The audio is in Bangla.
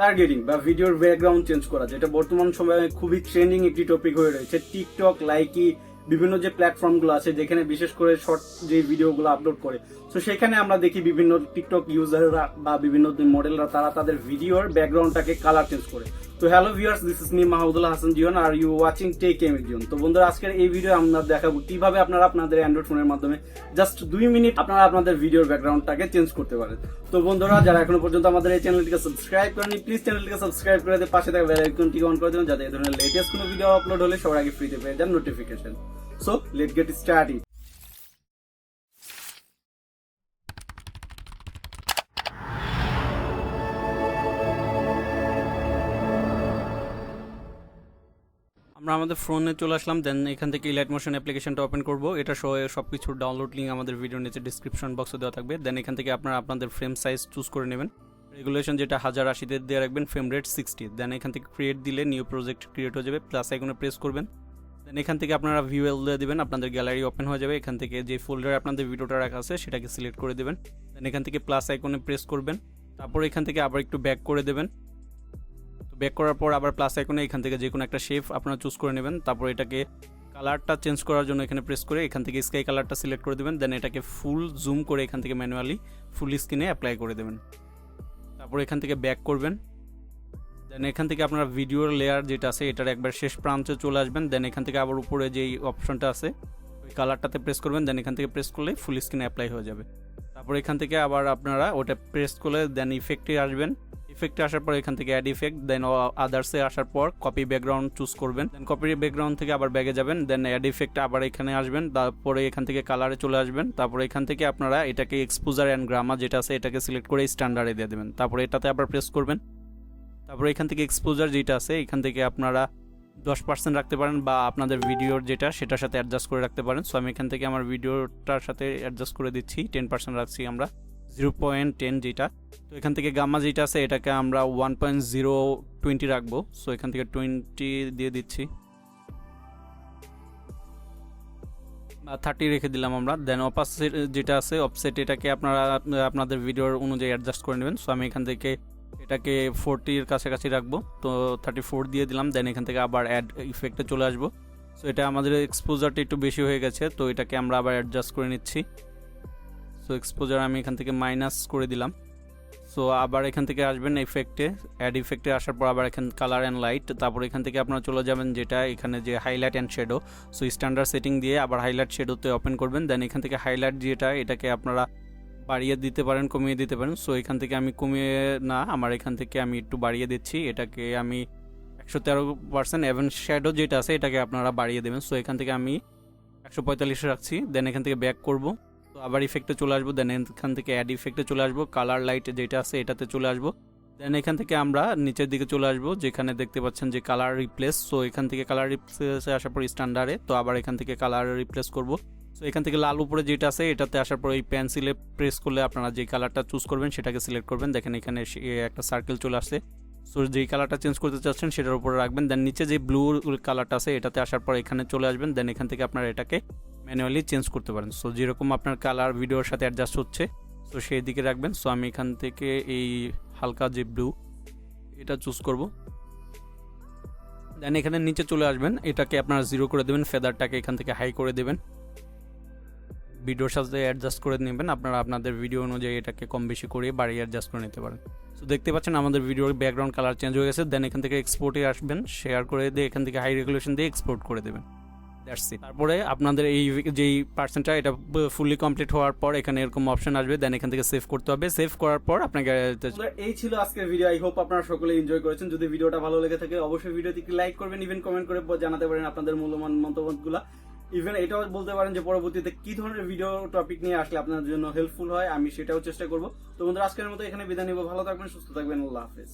কালার গ্রেডিং বা ভিডিওর ব্যাকগ্রাউন্ড চেঞ্জ করা, যেটা বর্তমান সময়ে খুবই ট্রেন্ডিং একটি টপিক হয়ে রয়েছে। টিকটক, লাইকি, বিভিন্ন যে প্ল্যাটফর্মগুলো আছে যেখানে বিশেষ করে শর্ট যে ভিডিওগুলো আপলোড করে, তো সেখানে আমরা দেখি বিভিন্ন টিকটক ইউজাররা বা বিভিন্ন মডেলরা তারা তাদের ভিডিওর ব্যাকগ্রাউন্ডটাকে কালার চেঞ্জ করে। তো hello viewers, this is me 𝗁𝗁𝗧𝗏 are you watching 𝗁𝗀𝘾𝗀𝗧। তো বন্ধুরা, আজকের এই ভিডিও আমরা দেখাবো কিভাবে আপনারা আপনাদের অ্যান্ড্রয়েড ফোনের মাধ্যমে জাস্ট 2 মিনিট আপনারা আপনাদের ভিডিওর ব্যাকগ্রাউন্ডটাকে চেঞ্জ করতে পারেন। তো বন্ধুরা, যারা এখনো পর্যন্ত আমাদের এই চ্যানেলটিকে সাবস্ক্রাইব করেনি, প্লিজ চ্যানেলটিকে সাবস্ক্রাইব করে দিয়ে পাশে থাকা বেল আইকনটি অন করে দিন, যাতে এই ধরনের লেটেস্ট কোনো ভিডিও আপলোড হলে সবার আগে ফ্রিতে পেয়ে যান notification. So let's get started. আমরা আমাদের ফোনে চলে আসলাম, দেন এখান থেকে ইলাইট মোশন অ্যাপ্লিকেশনটা ওপেন করব। এটা সহ সবকিছুর ডাউনলোড লিঙ্ক আমাদের ভিডিওর নিচে ডিসক্রিপশন বক্সে দেওয়া থাকবে। দেন এখান থেকে আপনারা আপনাদের ফ্রেম সাইজ চুজ করে নেবেন। রেগুলেশন যেটা 1080-তে দিয়ে রাখবেন, ফ্রেম রেট 60। দেন এখান থেকে ক্রিয়েট দিলে নিউ প্রজেক্ট ক্রিয়েট হয়ে যাবে, প্লাস আইকনে প্রেস করবেন। দেন এখান থেকে আপনারা ভিউএল দিয়ে দেবেন, আপনাদের গ্যালারি ওপেন হয়ে যাবে। এখান থেকে যে ফোল্ডারে আপনাদের ভিডিওটা রাখা আছে সেটাকে সিলেক্ট করে দেবেন। দেন এখান থেকে প্লাস আইকনে প্রেস করবেন, তারপর এখান থেকে আবার একটু ব্যাক করে দেবেন। ব্যাক করার পর আবার প্লাস আইকনে এখান থেকে যে কোনো একটা শেপ আপনারা চুজ করে নেবেন। তারপর এটাকে কালারটা চেঞ্জ করার জন্য এখানে প্রেস করে এখান থেকে স্কাই কালারটা সিলেক্ট করে দেবেন। দেন এটাকে ফুল জুম করে এখান থেকে ম্যানুয়ালি ফুল স্ক্রিনে অ্যাপ্লাই করে দেবেন। তারপর এখান থেকে ব্যাক করবেন। দেন এখান থেকে আপনারা ভিডিওর লেয়ার যেটা আছে এটার একবার শেষ প্রান্তে চলে আসবেন। দেন এখান থেকে আবার উপরে যেই অপশনটা আছে ওই কালারটাতে প্রেস করবেন। দেন এখান থেকে প্রেস করলে ফুল স্ক্রিনে অ্যাপ্লাই হয়ে যাবে। তারপর এখান থেকে আবার আপনারা ওটা প্রেস করলে দেন ইফেক্টে আসবেন। ইফেক্টে আসার পর এখান থেকে অ্যাড ইফেক্ট, দেন আদার্সে আসার পর কপি ব্যাকগ্রাউন্ড চুজ করবেন। দেন কপি ব্যাকগ্রাউন্ড থেকে আবার ব্যাগে যাবেন। দেন অ্যাড ইফেক্ট আবার এখানে আসবেন। তারপরে এখান থেকে কালারে চলে আসবেন। তারপরে এখান থেকে আপনারা এটাকে এক্সপোজার অ্যান্ড গ্রামা যেটা আছে এটাকে সিলেক্ট করে স্ট্যান্ডার্ডে দিয়ে দেবেন। তারপরে এটাতে আবার প্রেস করবেন। তারপরে এখান থেকে এক্সপোজার যেটা আছে এখান থেকে আপনারা 10% রাখতে পারেন বা আপনাদের ভিডিওর যেটা সেটার সাথে অ্যাডজাস্ট করে রাখতে পারেন। সো আমি এখান থেকে আমার ভিডিওটার সাথে অ্যাডজাস্ট করে দিচ্ছি, 10% রাখছি আমরা 0.10 যেটা। তো এখান থেকে গাম্মা যেটা আছে এটাকে আমরা 1.020 রাখবো। সো এখান থেকে 20 দিয়ে দিচ্ছি বা 30 রেখে দিলাম আমরা। দেন অপাসিটি যেটা আছে অফসেট এটাকে আপনারা আপনাদের ভিডিওর অনুযায়ী অ্যাডজাস্ট করে নেবেন। সো আমি এখান থেকে এটাকে 40-এর কাছাকাছি রাখবো, তো 34 দিয়ে দিলাম। দেন এখান থেকে আবার অ্যাড ইফেক্টে চলে আসবো। সো এটা আমাদের এক্সপোজারটা একটু বেশি হয়ে গেছে, তো এটাকে আমরা আবার অ্যাডজাস্ট করে নিচ্ছি। সো এক্সপোজার আমি এখান থেকে মাইনাস করে দিলাম। সো আবার এখান থেকে আসবেন ইফেক্টে, অ্যাড ইফেক্টে আসার পর আবার এখানে কালার অ্যান্ড লাইট। তারপর এখান থেকে আপনারা চলে যাবেন যেটা এখানে যে highlight and shadow. So standard setting দিয়ে আবার হাইলাইট শেডোতে ওপেন করবেন। দেন এখান থেকে হাইলাইট যেটা এটাকে আপনারা বাড়িয়ে দিতে পারেন, কমিয়ে দিতে পারেন। সো এখান থেকে আমি কমিয়ে না, আমার এখান থেকে আমি একটু বাড়িয়ে দিচ্ছি। এটাকে আমি 113%। এবং শ্যাডো যেটা আছে এটাকে আপনারা বাড়িয়ে দেবেন। সো এখান থেকে আমি 145 রাখছি। দেন এখান থেকে ব্যাক করব, তো আবার ইফেক্টে চলে আসবো। দেন এখান থেকে অ্যাড ইফেক্টে চলে আসবো, কালার লাইট যেটা আছে এটাতে চলে আসবো। দেন এখান থেকে আমরা নিচের দিকে চলে আসবো, যেখানে দেখতে পাচ্ছেন যে কালার রিপ্লেস। সো এখান থেকে কালার রিপ্লেসে আসার পর স্ট্যান্ডার্ডে, তো আবার এখান থেকে কালার রিপ্লেস করব। সো এখান থেকে লাল উপরে যেটা আছে এটাতে আসার পর এই পেন্সিলে প্রেস করলে আপনারা যে কালারটা চুজ করবেন সেটাকে সিলেক্ট করবেন। দেখেন এখানে একটা সার্কেল চলে আসছে। সো যেই কালারটা চেঞ্জ করতে চাচ্ছেন সেটার উপরে রাখবেন। দেন নিচে যে ব্লু কালারটা আছে এটাতে আসার পর এখানে চলে আসবেন। দেন এখান থেকে আপনারা এটাকে ম্যানুয়ালি চেঞ্জ করতে পারেন। সো যেরকম আপনার কালার ভিডিওর সাথে অ্যাডজাস্ট হচ্ছে সো সেই দিকে রাখবেন। সো আমি এখান থেকে এই হালকা যে ব্লু এটা চুজ করব। দেন এখানে নিচে চলে আসবেন, এটাকে আপনারা 0 করে দেবেন, ফেদারটাকে এখান থেকে হাই করে দেবেন, ভিডিওর সাথে অ্যাডজাস্ট করে নেবেন। আপনারা আপনাদের ভিডিও অনুযায়ী এটাকে কম বেশি করে বাড়িয়ে অ্যাডজাস্ট করে নিতে পারেন। সো দেখতে পাচ্ছেন আমাদের ভিডিওর ব্যাকগ্রাউন্ড কালার চেঞ্জ হয়ে গেছে। দেন এখান থেকে এক্সপোর্টে আসবেন, শেয়ার করে দিয়ে এখান থেকে হাই রেগুলেশন দিয়ে এক্সপোর্ট করে দেবেন। That's it. তারপরে আপনাদের এই যেই পার্সেন্টটা এটা ফুললি কমপ্লিট হওয়ার পর এখানে এরকম অপশন আসবে। দেন এখান থেকে সেভ করতে হবে। সেভ করার পর আপনাকে এই ছিল আজকের ভিডিও। আই হোপ আপনারা সকলে এনজয় করেছেন। যদি ভিডিওটা ভালো লেগে থাকে অবশ্যই ভিডিওটিকে লাইক করবেন, ইভেন কমেন্ট করে জানাতে পারেন আপনাদের মূল্যবান মতামতগুলো। ইভেন এটাও বলতে পারেন যে পরবর্তীতে কি ধরনের ভিডিও টপিক নিয়ে আসলে আপনাদের জন্য হেল্পফুল হয়, আমি সেটাও চেষ্টা করবো। তো বন্ধুরা, আজকের মতো এখানে বিদায় নিব। ভালো থাকবেন, সুস্থ থাকবেন, আল্লাহ হাফেজ।